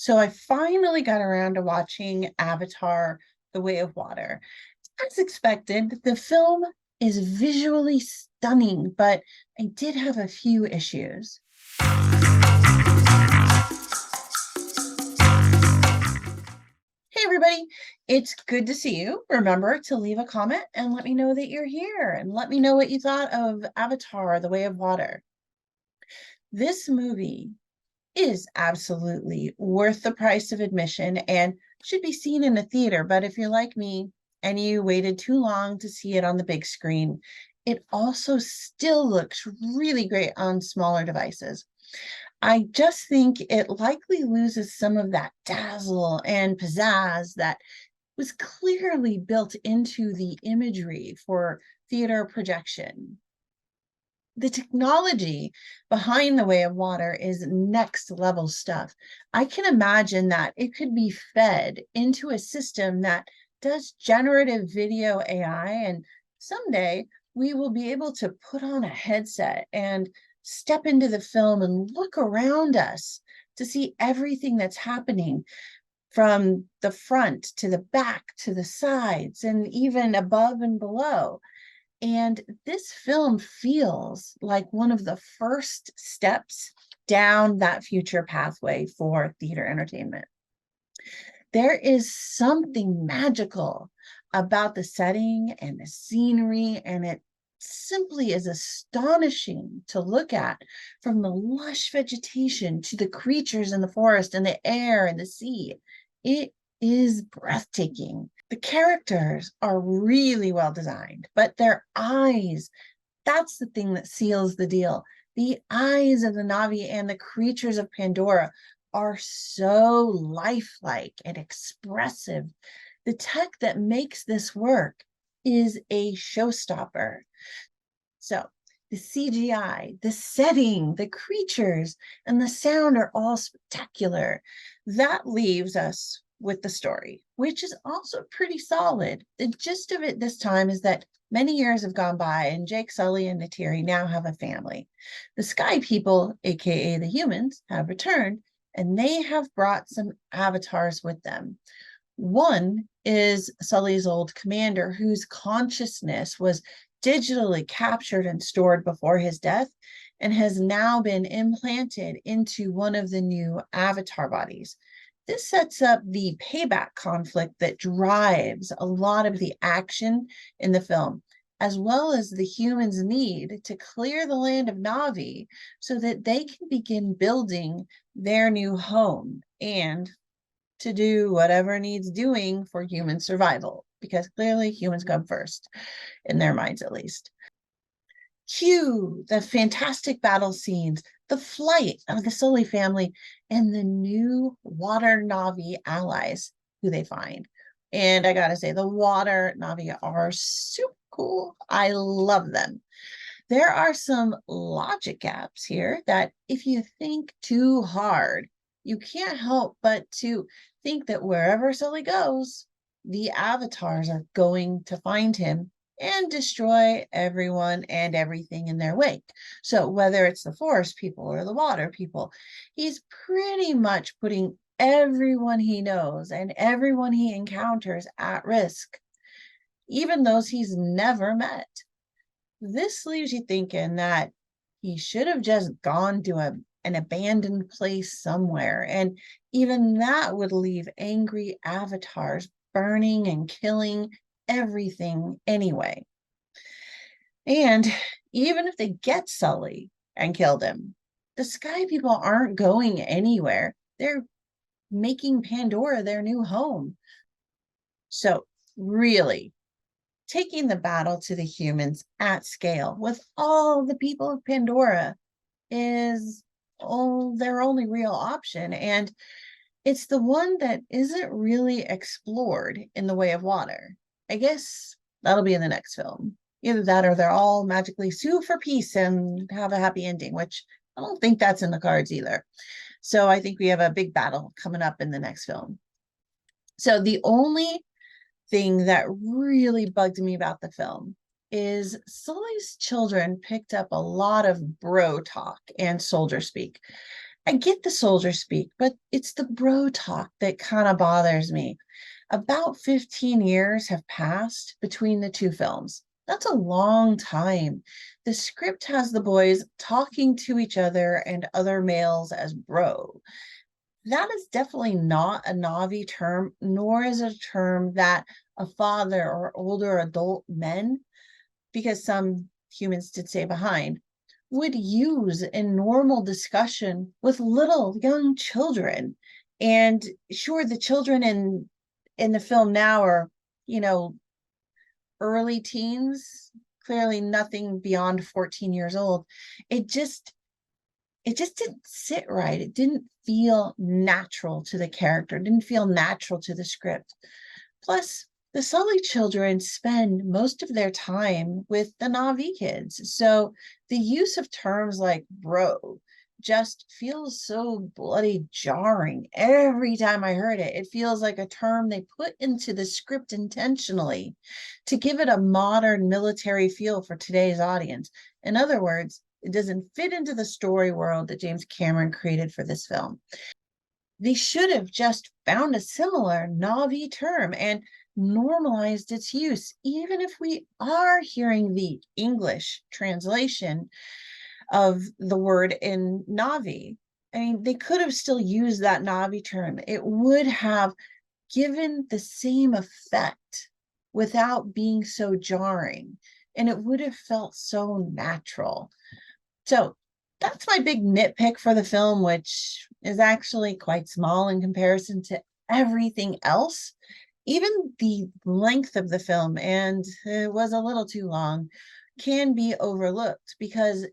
So I finally got around to watching Avatar: The Way of Water. As expected, the film is visually stunning, but I did have a few issues. Hey, everybody, it's good to see you. Remember to leave a comment and let me know that you're here and let me know what you thought of Avatar: The Way of Water. This movie is absolutely worth the price of admission and should be seen in a theater. But if you're like me and you waited too long to see it on the big screen, it also still looks really great on smaller devices. I just think it likely loses some of that dazzle and pizzazz that was clearly built into the imagery for theater projection. The technology behind The Way of Water is next level stuff. I can imagine that it could be fed into a system that does generative video AI, and someday we will be able to put on a headset and step into the film and look around us to see everything that's happening from the front to the back to the sides and even above and below. And this film feels like one of the first steps down that future pathway for theater entertainment. There is something magical about the setting and the scenery, and it simply is astonishing to look at, from the lush vegetation to the creatures in the forest and the air and the sea. It is breathtaking. The characters are really well designed, but their eyes, that's the thing that seals the deal. The eyes of the Navi and the creatures of Pandora are so lifelike and expressive. The tech that makes this work is a showstopper. So the CGI, the setting, the creatures, and the sound are all spectacular. That leaves us with the story, which is also pretty solid. The gist of it this time is that many years have gone by and Jake, Sully, and Neytiri now have a family. The Sky People, aka the humans, have returned, and they have brought some avatars with them. One is Sully's old commander, whose consciousness was digitally captured and stored before his death and has now been implanted into one of the new avatar bodies. This sets up the payback conflict that drives a lot of the action in the film, as well as the humans' need to clear the land of Navi so that they can begin building their new home and to do whatever needs doing for human survival, because clearly humans come first, in their minds at least. Cue the fantastic battle scenes, the flight of the Sully family, and the new water Navi allies who they find. And I gotta say, the water Navi are super cool. I love them. There are some logic gaps here that if you think too hard, you can't help but to think that wherever Sully goes, the avatars are going to find him and destroy everyone and everything in their wake. So whether it's the forest people or the water people, he's pretty much putting everyone he knows and everyone he encounters at risk, even those he's never met. This leaves you thinking that he should have just gone to an abandoned place somewhere, and even that would leave angry avatars burning and killing everything anyway. And even if they get Sully and killed him, the Sky People aren't going anywhere. They're making Pandora their new home. So really, taking the battle to the humans at scale with all the people of Pandora is their only real option. And it's the one that isn't really explored in The Way of Water. I guess that'll be in the next film. Either that or they're all magically sue for peace and have a happy ending, which I don't think that's in the cards either. So I think we have a big battle coming up in the next film. So the only thing that really bugged me about the film is Sully's children picked up a lot of bro talk and soldier speak. I get the soldier speak, but it's the bro talk that kind of bothers me. About 15 years have passed between the two films. That's a long time. The script has the boys talking to each other and other males as bro. That is definitely not a Navi term, nor is it a term that a father or older adult men, because some humans did stay behind, would use in normal discussion with little young children. And sure, the children in the film now are, you know, early teens, clearly nothing beyond 14 years old. It just didn't sit right. It didn't feel natural to the character. It didn't feel natural to the script. Plus, the Sully children spend most of their time with the Navi kids. So the use of terms like bro just feels so bloody jarring every time I heard it. It feels like a term they put into the script intentionally to give it a modern military feel for today's audience. In other words, it doesn't fit into the story world that James Cameron created for this film. They should have just found a similar Navi term and normalized its use, even if we are hearing the English translation of the word in Navi. I mean, they could have still used that Navi term. It would have given the same effect without being so jarring, and it would have felt so natural. So that's my big nitpick for the film, which is actually quite small in comparison to everything else. Even the length of the film, and it was a little too long, can be overlooked because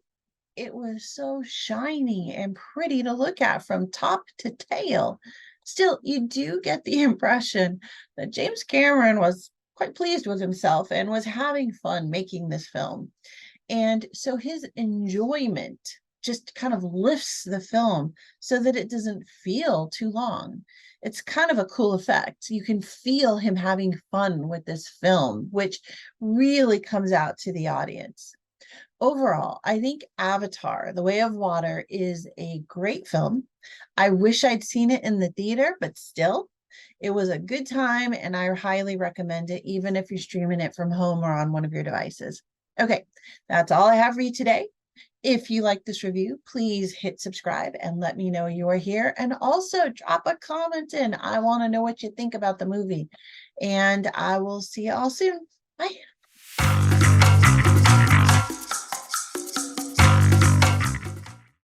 it was so shiny and pretty to look at from top to tail. Still, you do get the impression that James Cameron was quite pleased with himself and was having fun making this film. And so his enjoyment just kind of lifts the film so that it doesn't feel too long. It's kind of a cool effect. You can feel him having fun with this film, which really comes out to the audience. Overall, I think Avatar, The Way of Water is a great film. I wish I'd seen it in the theater, but still, it was a good time and I highly recommend it, even if you're streaming it from home or on one of your devices. Okay, that's all I have for you today. If you like this review, please hit subscribe and let me know you are here. And also drop a comment in. I want to know what you think about the movie. And I will see you all soon. Bye.